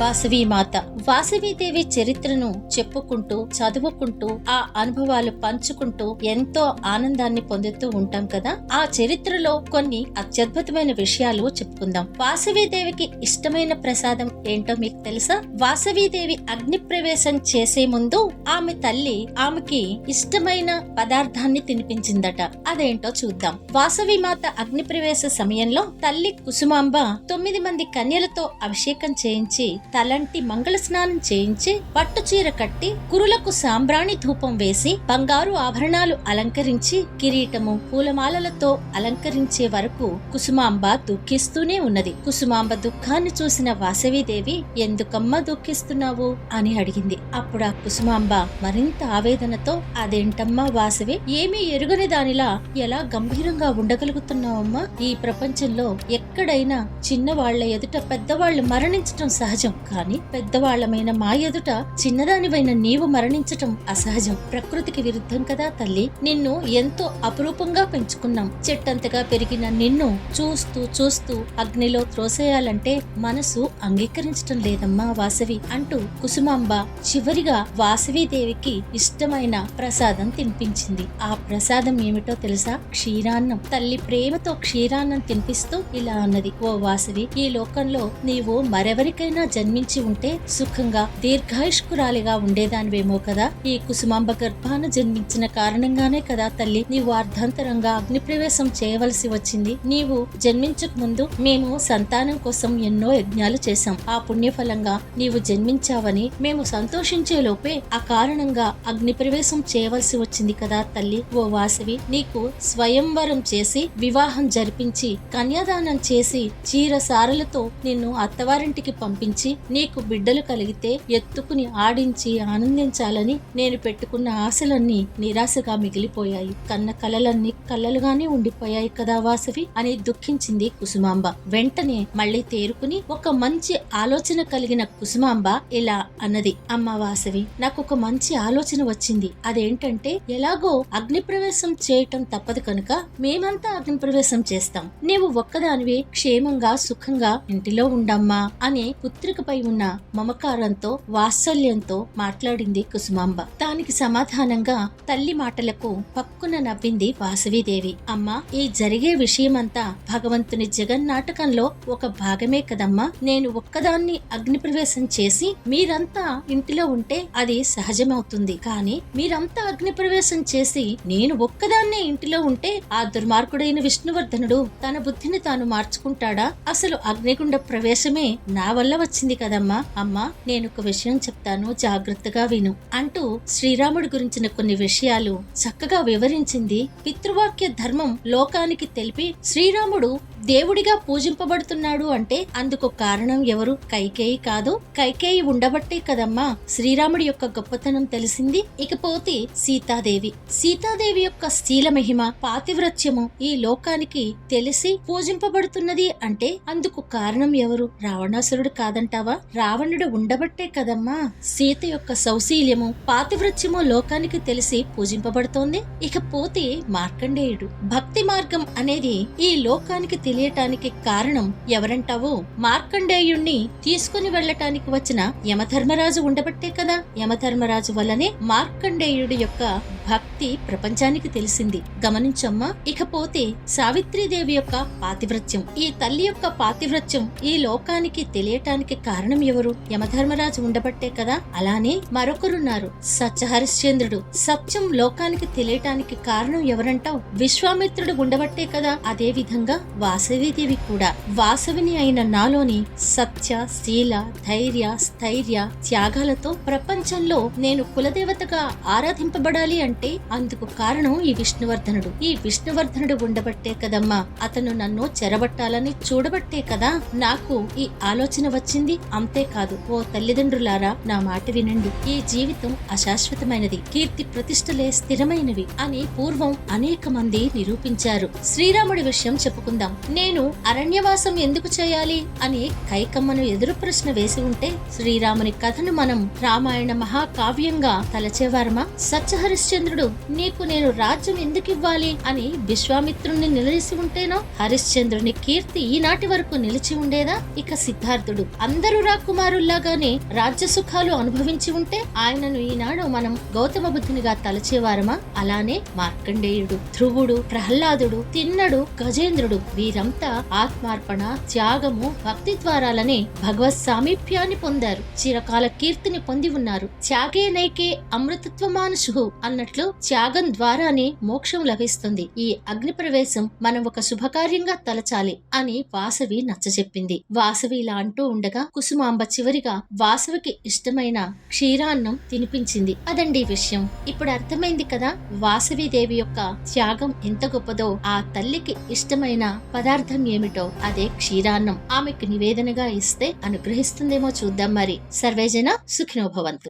వాసవీమాత వాసవీదేవి చరిత్రను చెప్పుకుంటూ చదువుకుంటూ ఆ అనుభవాలు పంచుకుంటూ ఎంతో ఆనందాన్ని పొందుతూ ఉంటాం కదా. ఆ చరిత్రలో కొన్ని అత్యద్భుతమైన విషయాలు చెప్పుకుందాం. వాసవీదేవికి ఇష్టమైన ప్రసాదం ఏంటో మీకు తెలుసా? వాసవీదేవి అగ్ని ప్రవేశం చేసే ముందు ఆమె తల్లి ఆమెకి ఇష్టమైన పదార్థాన్ని తినిపించిందట. అదేంటో చూద్దాం. వాసవీమాత అగ్ని ప్రవేశ సమయంలో తల్లి కుసుమాంబ 9 మంది కన్యలతో అభిషేకం చేయించి తలంటి మంగళ స్నానం చేయించి పట్టు చీర కట్టి కురులకు సాంబ్రాణి ధూపం వేసి బంగారు ఆభరణాలు అలంకరించి కిరీటము పూలమాలలతో అలంకరించే వరకు కుసుమాంబ దుఃఖిస్తూనే ఉన్నది. కుసుమాంబ దుఃఖాన్ని చూసిన వాసవీదేవి ఎందుకమ్మా దుఃఖిస్తున్నావు అని అడిగింది. అప్పుడు ఆ కుసుమాంబ మరింత ఆవేదనతో అదేంటమ్మా వాసవి, ఏమీ ఎరుగని దానిలా ఎలా గంభీరంగా ఉండగలుగుతున్నావమ్మా? ఈ ప్రపంచంలో ఎక్కడైనా చిన్నవాళ్ల ఎదుట పెద్దవాళ్లు మరణించటం సహజం, కానీ పెద్దవాళ్లమైన మా ఎదుట చిన్నదానివైన నీవు మరణించటం అసహజం. ప్రకృతికి విరుద్ధం కదా తల్లి. నిన్ను ఎంతో అపురూపంగా పెంచుకున్నాం. చెట్టంతగా పెరిగిన నిన్ను చూస్తూ చూస్తూ అగ్నిలో త్రోసేయాలంటే మనసు అంగీకరించటం లేదమ్మా వాసవి అంటూ కుసుమాంబ చివరిగా వాసవీదేవికి ఇష్టమైన ప్రసాదం తినిపించింది. ఆ ప్రసాదం ఏమిటో తెలుసా? క్షీరాన్నం. తల్లి ప్రేమతో క్షీరాన్నం తినిపిస్తూ ఇలా అన్నది, ఓ వాసవి, ఈ లోకంలో నీవు మరెవరికైనా జన్మించి ఉంటే సుఖంగా దీర్ఘాయుష్కురాలిగా ఉండేదానివేమో కదా. ఈ కుసుమాంబ గర్భాన జన్మించిన కారణంగానే కదా తల్లి నీవు అర్ధాంతరంగా అగ్ని ప్రవేశం చేయవలసి వచ్చింది. నీవు జన్మించక ముందు మేము సంతానం కోసం ఎన్నో యజ్ఞాలు చేశాం. ఆ పుణ్యఫలంగా నీవు జన్మించావని మేము సంతోషించే లోపే ఆ కారణంగా అగ్ని ప్రవేశం చేయవలసి వచ్చింది కదా తల్లి. ఓ వాసవి, నీకు స్వయంవరం చేసి వివాహం జరిపించి కన్యాదానం చేసి చీర సారలతో నిన్ను అత్తవారింటికి పంపించి నీకు బిడ్డలు కలిగితే ఎత్తుకుని ఆడించి ఆనందించాలని నేను పెట్టుకున్న ఆశలన్నీ నిరాశగా మిగిలిపోయాయి. కన్న కలలన్నీ కలలుగానే ఉండిపోయాయి కదా వాసవి అని దుఃఖించింది కుసుమాంబ. వెంటనే మళ్లీ తేరుకుని ఒక మంచి ఆలోచన కలిగిన కుసుమాంబ ఇలా అన్నది, అమ్మ వాసవి, నాకు ఒక మంచి ఆలోచన వచ్చింది. అదేంటంటే ఎలాగో అగ్ని ప్రవేశం చేయటం తప్పదు కనుక మేమంతా అగ్ని ప్రవేశం చేస్తాం. నీవు ఒక్కదానివి క్షేమంగా సుఖంగా ఇంటిలో ఉండమ్మా అని పుత్రికపై ఉన్న మమకారంతో వాత్సల్యంతో మాట్లాడింది కుసుమాంబ. దానికి సమాధానంగా తల్లి మాటలకు పక్కున నవ్వింది వాసవీదేవి. అమ్మా, ఈ జరిగే విషయమంతా భగవంతుని జగన్నాటకంలో ఒక భాగమే కదమ్మా. నేను ఒక్కదాన్ని అగ్ని ప్రవేశం చేసి మీరంతా ఇంటిలో ఉంటే అది సహజమవుతుంది. కానీ మీరంతా అగ్ని ప్రవేశం చేసి నేను ఒక్కదాన్నే ఇంటిలో ఉంటే ఆ దుర్మార్గుడైన విష్ణువర్ధనుడు తన బుద్ధిని తాను మార్చుకుంటాడా? అసలు అగ్నిగుండ ప్రవేశమే నా వల్ల వచ్చింది కదమ్మా. అమ్మా, నేను ఒక విషయం చెప్తాను, జాగ్రత్తగా విను అంటూ శ్రీరాముడి గురించిన కొన్ని విషయాలు చక్కగా వివరించింది. పితృవాక్య ధర్మం లోకానికి తెలిపి శ్రీరాముడు దేవుడిగా పూజింపబడుతున్నాడు అంటే అందుకు కారణం ఎవరు? కైకేయి కాదు. కైకేయి ఉండబట్టే కదమ్మా శ్రీరాముడి యొక్క గొప్పతనం తెలిసింది. ఇకపోతే సీతాదేవి. సీతాదేవి యొక్క శీల మహిమ పాతివ్రత్యము ఈ లోకానికి తెలిసి పూజింపబడుతున్నది అంటే అందుకు కారణం ఎవరు? రావణాసురుడు కాదంటావా? రావణుడు ఉండబట్టే కదమ్మా సీత యొక్క సౌశీల్యము పాతివ్రత్యము లోకానికి తెలిసి పూజింపబడుతోంది. ఇకపోతే మార్కండేయుడు. భక్తి మార్గం అనేది ఈ లోకానికి తెలియటానికి కారణం ఎవరంటావు? మార్కండేయుణ్ణి తీసుకుని వెళ్లటానికి వచ్చిన యమధర్మరాజు ఉండబట్టే కదా. యమధర్మరాజు వల్లనే మార్కండేయుడి యొక్క భక్తి ప్రపంచానికి తెలిసింది. గమనించమ్మా. ఇకపోతే సావిత్రీదేవి యొక్క పాతివ్రత్యం. ఈ తల్లి యొక్క పాతివ్రత్యం ఈ లోకానికి తెలియటానికి కారణం ఎవరు? యమధర్మరాజు ఉండబట్టే కదా. అలానే మరొకరున్నారు, సత్యహరిశ్చంద్రుడు. సత్యం లోకానికి తెలియటానికి కారణం ఎవరంటావు? విశ్వామిత్రుడు ఉండబట్టే కదా. అదే విధంగా వాసవీదేవి కూడా. వాసవిని అయిన నాలోని సత్య, శీల, ధైర్య, స్థైర్య, త్యాగాలతో ప్రపంచంలో నేను కులదేవతగా ఆరాధింపబడాలి అంటే అందుకు కారణం ఈ విష్ణువర్ధనుడు. ఈ విష్ణువర్ధనుడు ఉండబట్టే కదమ్మా అతను నన్ను చెరబట్టాలని చూడబట్టే కదా నాకు ఈ ఆలోచన వచ్చింది. అంతేకాదు, ఓ తల్లిదండ్రులారా, నా మాట వినండి. ఈ జీవితం అశాశ్వతమైనది, కీర్తి ప్రతిష్టలే స్థిరమైనవి అని పూర్వం అనేక మంది నిరూపించారు. శ్రీరాముడి విషయం చెప్పుకుందాం. నేను అరణ్యవాసం ఎందుకు చేయాలి అని కైకమ్మను ఎదురు ప్రశ్న వేసి ఉంటే శ్రీరాముని కథను మనం రామాయణ మహాకావ్యంగా తలచేవారమా? సత్యహరిశ్చంద్రుడు హరిశ్చంద్రుడు నీకు నేను రాజ్యం ఎందుకు ఇవ్వాలి అని విశ్వామిత్రుణ్ణి నిలదీసి ఉంటేనో హరిశ్చంద్రుని కీర్తి ఈనాటి వరకు నిలిచి ఉండేదా? ఇక సిద్ధార్థుడు అందరూ రాకుమారుల్లాగానే రాజ్య సుఖాలు అనుభవించి ఉంటే ఆయనను ఈనాడు మనం గౌతమ బుద్ధునిగా తలచేవారమా? అలానే మార్కండేయుడు, ధ్రువుడు, ప్రహ్లాదుడు, తిన్నడు, గజేంద్రుడు వీరంతా ఆత్మార్పణ, త్యాగము, భక్తి ద్వారాలనే భగవత్ సామీప్యాన్ని పొందారు. చిరకాల కీర్తిని పొంది ఉన్నారు. త్యాగేనైకే అమృతత్వమానుషు అన్నట్లు త్యాగం ద్వారానే మోక్షం లభిస్తుంది. ఈ అగ్ని ప్రవేశం మనం ఒక శుభకార్యంగా తలచాలి అని వాసవి నచ్చచెప్పింది. వాసవి ఇలా అంటూ ఉండగా కుసుమాంబ చివరిగా వాసవికి ఇష్టమైన క్షీరాన్నం తినిపించింది. అదండి విషయం. ఇప్పుడు అర్థమైంది కదా వాసవిదేవి యొక్క త్యాగం ఎంత గొప్పదో. ఆ తల్లికి ఇష్టమైన పదార్థం ఏమిటో అదే క్షీరాన్నం. ఆమెకు నివేదనగా ఇస్తే అనుగ్రహిస్తుందేమో చూద్దాం మరి. సర్వేజన సుఖినో భవంతు.